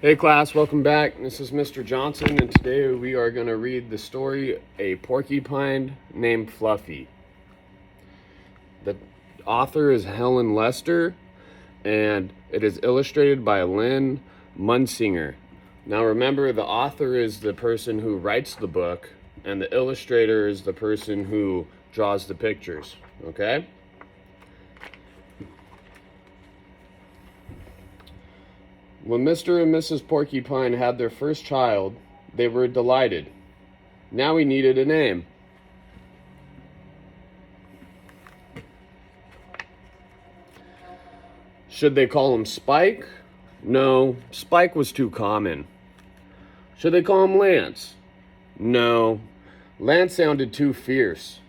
Hey class, welcome back. This is Mr. Johnson, and today we are going to read the story, A Porcupine Named Fluffy. The author is Helen Lester, and it is illustrated by Lynn Munsinger. Now remember, the author is the person who writes the book, and the illustrator is the person who draws the pictures, okay? When Mr. and Mrs. Porcupine had their first child, they were delighted. Now he needed a name. Should they call him Spike? No, Spike was too common. Should they call him Lance? No, Lance sounded too fierce.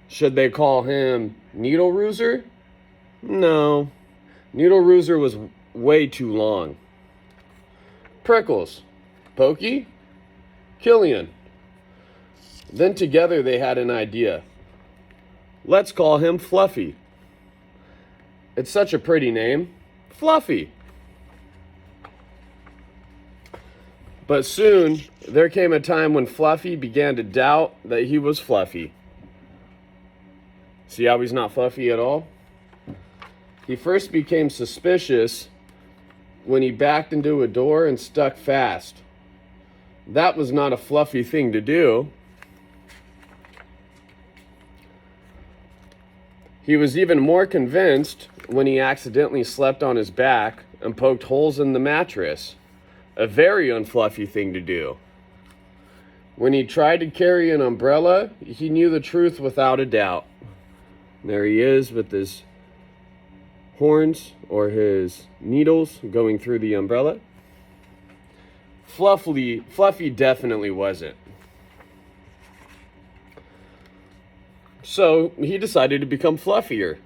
Should they call him Needle Rooser? No, Needle Rooser was way too long. Prickles, Pokey, Killian. Then together they had an idea. Let's call him Fluffy. It's such a pretty name, Fluffy. But soon there came a time when Fluffy began to doubt that he was Fluffy. See how he's not Fluffy at all? He first became suspicious when he backed into a door and stuck fast. That was not a Fluffy thing to do. He was even more convinced when he accidentally slept on his back and poked holes in the mattress. A very unfluffy thing to do. When he tried to carry an umbrella, he knew the truth without a doubt. There he is with his horns or his needles going through the umbrella. Fluffy definitely wasn't. So he decided to become fluffier.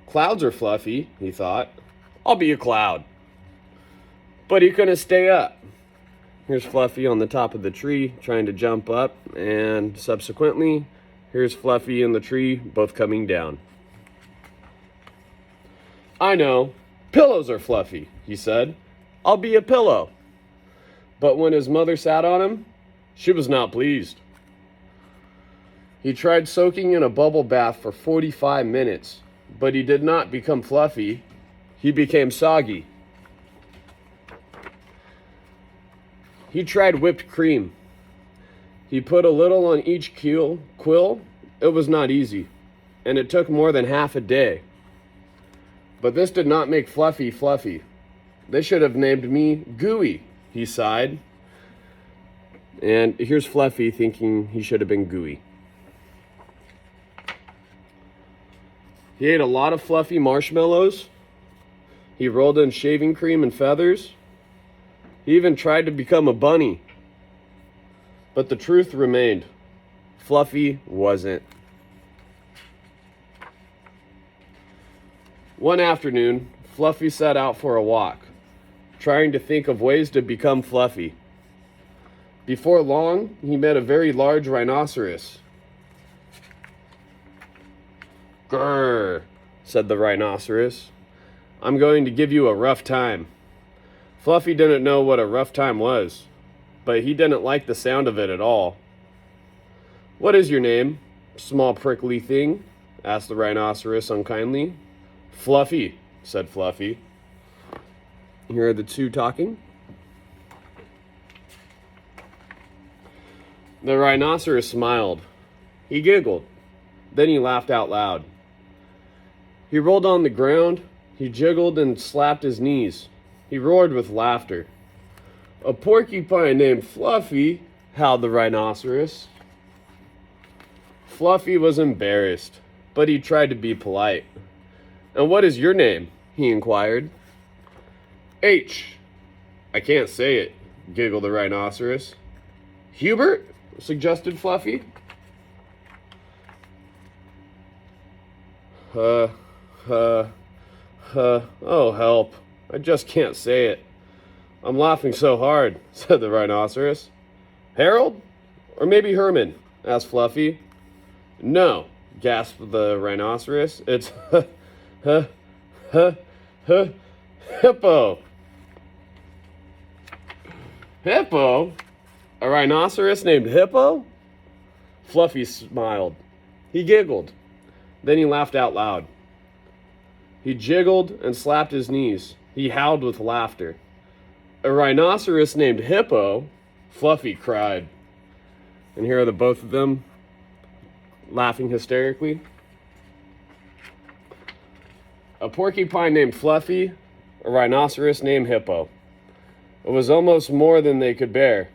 Clouds are fluffy, he thought. I'll be a cloud. But he couldn't stay up. Here's Fluffy on the top of the tree trying to jump up, and subsequently, here's Fluffy in the tree, both coming down. I know, pillows are fluffy, he said. I'll be a pillow. But when his mother sat on him, she was not pleased. He tried soaking in a bubble bath for 45 minutes, but he did not become fluffy. He became soggy. He tried whipped cream. He put a little on each quill. It was not easy, and it took more than half a day. But this did not make Fluffy fluffy. They should have named me Gooey, he sighed. And here's Fluffy thinking he should have been Gooey. He ate a lot of fluffy marshmallows. He rolled in shaving cream and feathers. He even tried to become a bunny. But the truth remained. Fluffy wasn't. One afternoon, Fluffy set out for a walk, trying to think of ways to become fluffy. Before long, he met a very large rhinoceros. Grrr, said the rhinoceros. I'm going to give you a rough time. Fluffy didn't know what a rough time was, but he didn't like the sound of it at all. What is your name, small prickly thing? Asked the rhinoceros unkindly. Fluffy, said Fluffy. Here are the two talking. The rhinoceros smiled. He giggled. Then he laughed out loud. He rolled on the ground. He jiggled and slapped his knees. He roared with laughter. A porcupine named Fluffy, howled the rhinoceros. Fluffy was embarrassed, but he tried to be polite. And what is your name? He inquired. H. I can't say it, giggled the rhinoceros. Hubert? Suggested Fluffy. Oh help. I just can't say it. I'm laughing so hard, said the rhinoceros. Harold? Or maybe Herman? Asked Fluffy. No, gasped the rhinoceros. It's hippo. Hippo? A rhinoceros named Hippo? Fluffy smiled. He giggled. Then he laughed out loud. He jiggled and slapped his knees. He howled with laughter. A rhinoceros named Hippo? Fluffy cried. And here are the both of them laughing hysterically. A porcupine named Fluffy, a rhinoceros named Hippo. It was almost more than they could bear.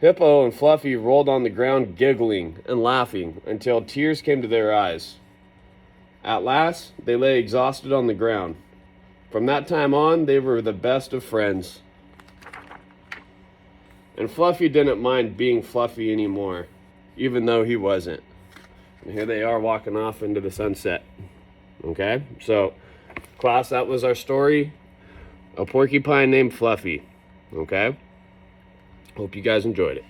Hippo and Fluffy rolled on the ground giggling and laughing until tears came to their eyes. At last, they lay exhausted on the ground. From that time on, they were the best of friends. And Fluffy didn't mind being Fluffy anymore, even though he wasn't. And here they are walking off into the sunset. Okay, so class, that was our story. A porcupine named Fluffy. Okay, hope you guys enjoyed it.